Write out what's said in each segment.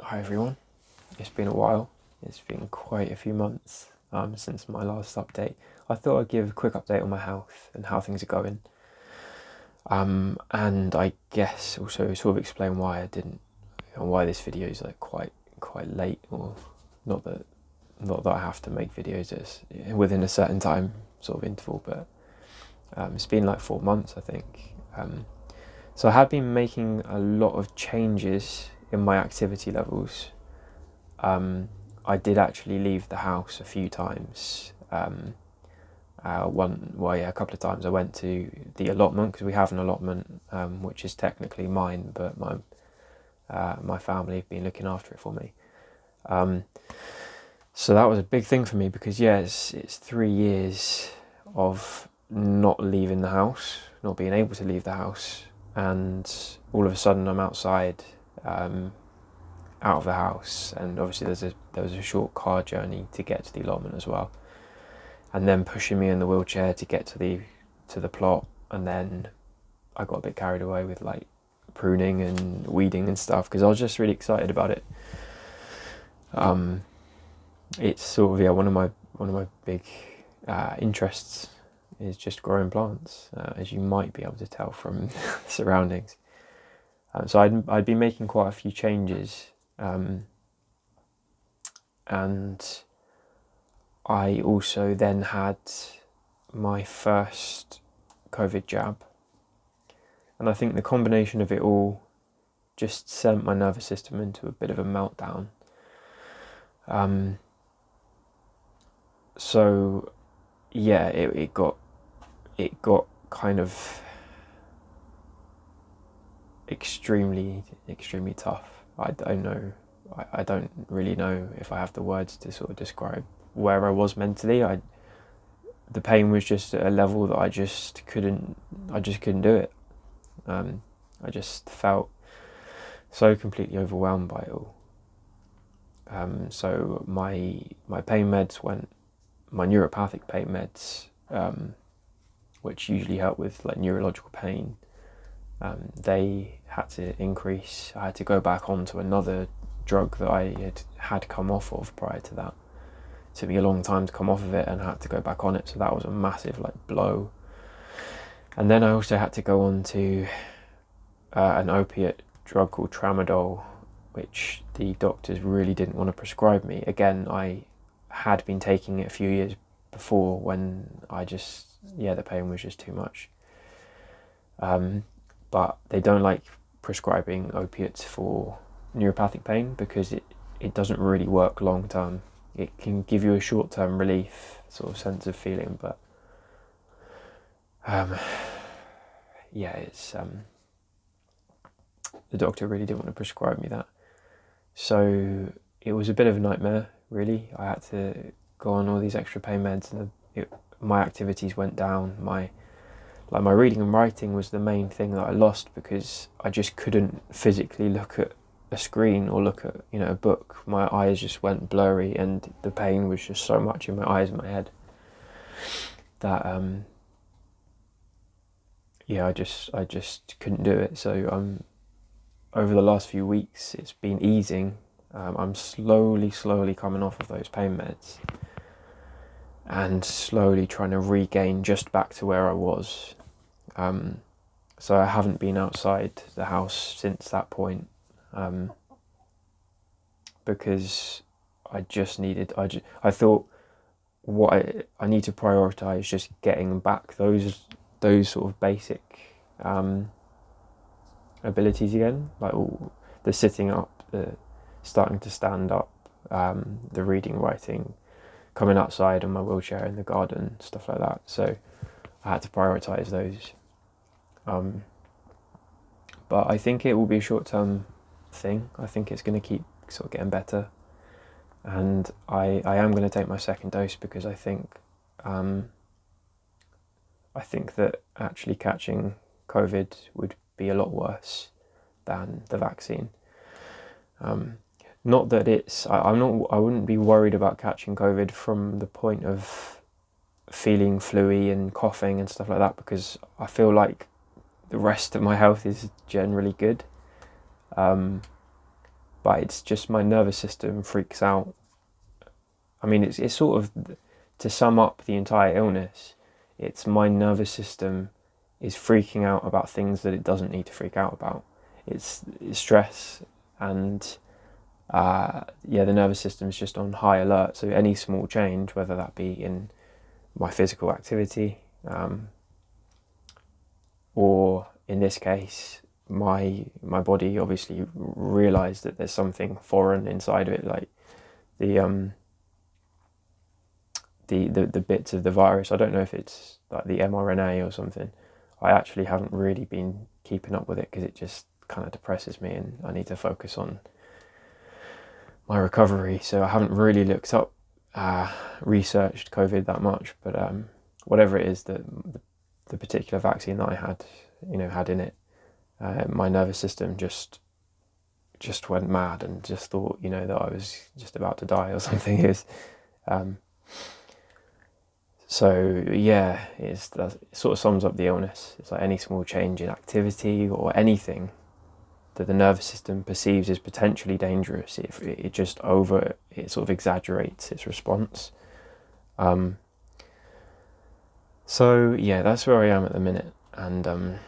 Hi everyone, it's been a while. It's been quite a few months since my last update. I thought I'd give a quick update on my health and how things are going. And I guess also sort of explain why I didn't, and why this video is like quite late, or not that I have to make videos within a certain time sort of interval, but it's been like 4 months I think. So I have been making a lot of changes in my activity levels. I did actually leave the house a few times. A couple of times I went to the allotment, because we have an allotment, which is technically mine, but my family have been looking after it for me. So that was a big thing for me, because it's 3 years of not leaving the house, not being able to leave the house, and all of a sudden I'm outside, out of the house, and obviously there was a short car journey to get to the allotment as well, and then pushing me in the wheelchair to get to the plot, and then I got a bit carried away with like pruning and weeding and stuff, because I was just really excited about it. It's sort of one of my big interests is just growing plants, as you might be able to tell from surroundings. So I'd been making quite a few changes, and I also then had my first COVID jab, and I think the combination of it all just sent my nervous system into a bit of a meltdown. So yeah, it got kind of extremely tough. I don't really know if I have the words to sort of describe where I was mentally. The pain was just at a level that I just couldn't do it. I just felt so completely overwhelmed by it all. So my pain meds went, my neuropathic pain meds, which usually help with like neurological pain, they had to increase. I had to go back onto another drug that I had come off of prior to that. It took me a long time to come off of it, and I had to go back on it, so that was a massive like blow. And then I also had to go on to an opiate drug called tramadol, which the doctors really didn't want to prescribe me. Again, I had been taking it a few years before, when the pain was just too much. But they don't like prescribing opiates for neuropathic pain, because it doesn't really work long term. It can give you a short term relief sort of sense of feeling, but it's the doctor really didn't want to prescribe me that. So it was a bit of a nightmare, really. I had to go on all these extra pain meds, and my activities went down. My reading and writing was the main thing that I lost, because I just couldn't physically look at a screen or look at a book. My eyes just went blurry, and the pain was just so much in my eyes and my head that I just couldn't do it. So over the last few weeks it's been easing. I'm slowly coming off of those pain meds, and slowly trying to regain just back to where I was. So I haven't been outside the house since that point, because I thought what I need to prioritise just getting back those sort of basic abilities again, like all the sitting up, the starting to stand up, the reading, writing, coming outside on my wheelchair in the garden, stuff like that. So I had to prioritise those. But I think it will be a short-term thing. I think it's going to keep sort of getting better, and I am going to take my second dose, because I think that actually catching COVID would be a lot worse than the vaccine. Not that I wouldn't be worried about catching COVID from the point of feeling flu-y and coughing and stuff like that, because I feel like the rest of my health is generally good. but it's just my nervous system freaks out. I mean, it's sort of, to sum up the entire illness, it's my nervous system is freaking out about things that it doesn't need to freak out about. It's stress, and the nervous system is just on high alert. So any small change, whether that be in my physical activity, or in this case, my body obviously realised that there's something foreign inside of it, like the bits of the virus. I don't know if it's like the mRNA or something. I actually haven't really been keeping up with it because it just kind of depresses me, and I need to focus on my recovery. So I haven't really looked up, researched COVID that much. But whatever it is, that the particular vaccine that I had in it, my nervous system just went mad and just thought, that I was just about to die or something. So yeah, it sort of sums up the illness. It's like any small change in activity or anything that the nervous system perceives as potentially dangerous, it sort of exaggerates its response. So yeah, that's where I am at the minute, and I'm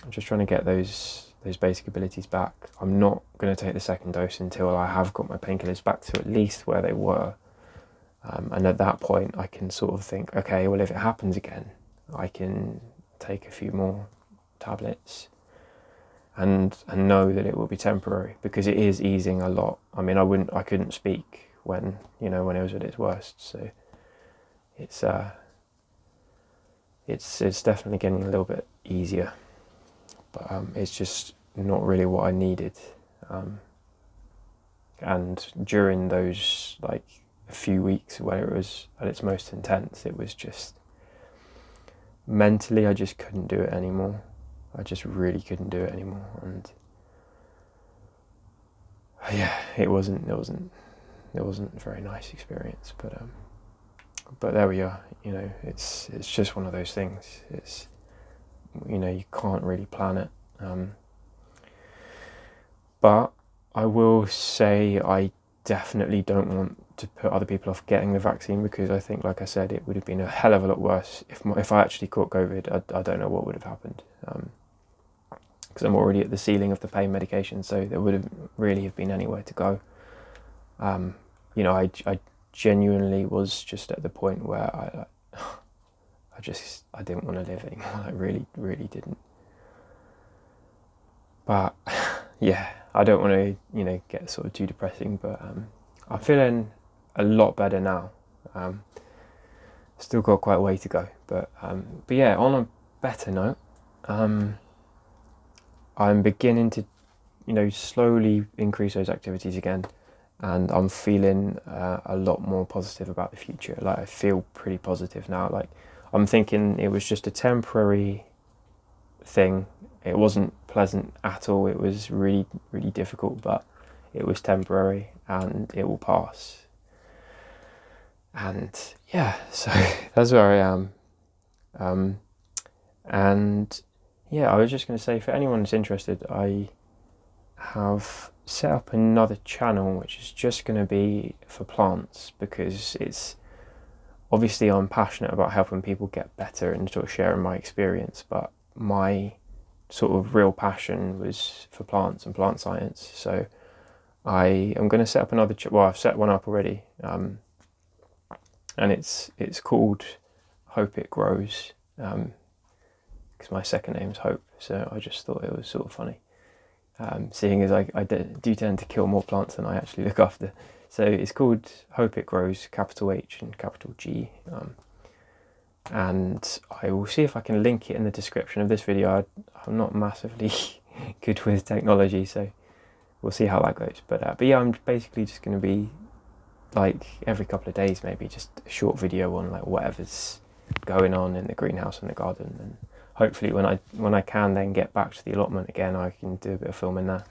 just trying to get those basic abilities back. I'm not going to take the second dose until I have got my painkillers back to at least where they were. And at that point, I can sort of think, okay, well, if it happens again, I can take a few more tablets and know that it will be temporary, because it is easing a lot. I mean, I couldn't speak when it was at its worst. So it's definitely getting a little bit easier, but it's just not really what I needed. And during those a few weeks where it was at its most intense, it was just mentally I just couldn't do it anymore. I just really couldn't do it anymore, and yeah, it wasn't a very nice experience. But there we are. It's just one of those things. It's you can't really plan it. But I will say I definitely don't want to put other people off getting the vaccine, because I think, like I said, it would have been a hell of a lot worse if I actually caught COVID. I don't know what would have happened, because I'm already at the ceiling of the pain medication, so there would have really have been anywhere to go. I genuinely was just at the point where I didn't want to live anymore. I really, really didn't. But yeah, I don't want to get sort of too depressing, but I'm feeling a lot better now. Still got quite a way to go, but yeah, on a better note, I'm beginning to slowly increase those activities again, and I'm feeling a lot more positive about the future. I feel pretty positive now. I'm thinking it was just a temporary thing. It wasn't pleasant at all. It was really, really difficult, but it was temporary and it will pass. And yeah, so that's where I am. And yeah, I was just going to say, for anyone who's interested, I have set up another channel which is just going to be for plants, because it's obviously I'm passionate about helping people get better and sort of sharing my experience, but my sort of real passion was for plants and plant science. So I am going to set up another I've set one up already, and it's called HopeitGrows, because my second name's Hope, so I just thought it was sort of funny, seeing as I do tend to kill more plants than I actually look after. So it's called HopeitGrows, capital H and capital G, and I will see if I can link it in the description of this video. I'm not massively good with technology, so we'll see how that goes. But yeah, I'm basically just going to be every couple of days, maybe just a short video on whatever's going on in the greenhouse and the garden, and hopefully when I can then get back to the allotment again, I can do a bit of filming there.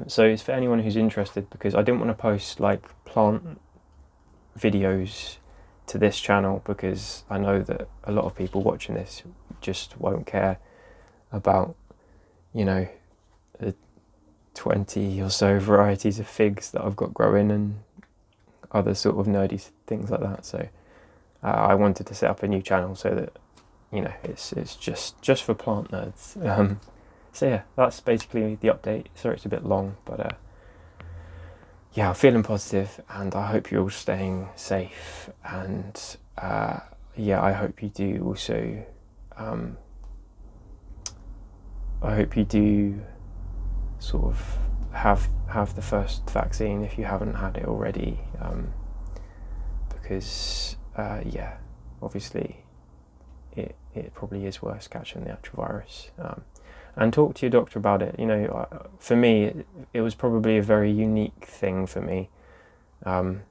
So it's for anyone who's interested, because I didn't want to post plant videos to this channel, because I know that a lot of people watching this just won't care about the 20 20 or so varieties of figs that I've got growing and other sort of nerdy things like that. So I wanted to set up a new channel so that, you know, it's just for plant nerds. So yeah, that's basically the update. Sorry it's a bit long, but yeah, I'm feeling positive, and I hope you're all staying safe, and yeah, I hope you do also, I hope you do sort of have the first vaccine if you haven't had it already, because yeah, obviously it probably is worse catching the actual virus. And talk to your doctor about it. You know, for me, it was probably a very unique thing for me. My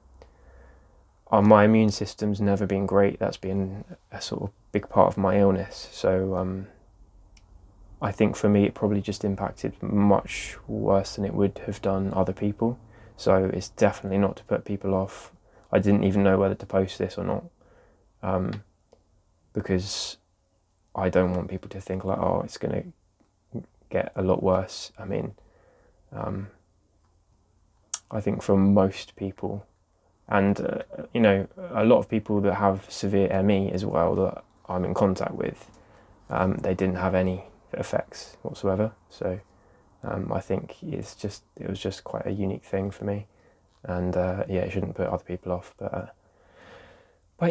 immune system's never been great. That's been a sort of big part of my illness. So I think for me, it probably just impacted much worse than it would have done other people. So it's definitely not to put people off. I didn't even know whether to post this or not, because I don't want people to think like, oh, it's going to get a lot worse. I mean, I think for most people, and you know, a lot of people that have severe ME as well that I'm in contact with, they didn't have any effects whatsoever. So I think it was just quite a unique thing for me, and yeah, it shouldn't put other people off. But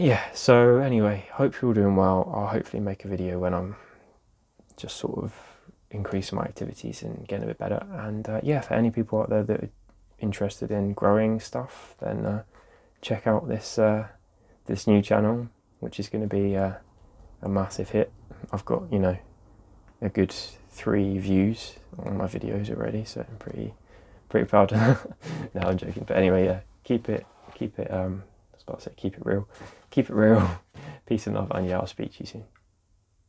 yeah, so anyway, hope you're all doing well. I'll hopefully make a video when I'm just sort of increasing my activities and getting a bit better. And yeah, for any people out there that are interested in growing stuff, then check out this this new channel, which is going to be a massive hit. I've got, you know, a good 3 views on my videos already, so I'm pretty proud of that. No, I'm joking. But anyway, yeah, keep it I was about to say keep it real. Peace and love, and yeah, I'll speak to you soon.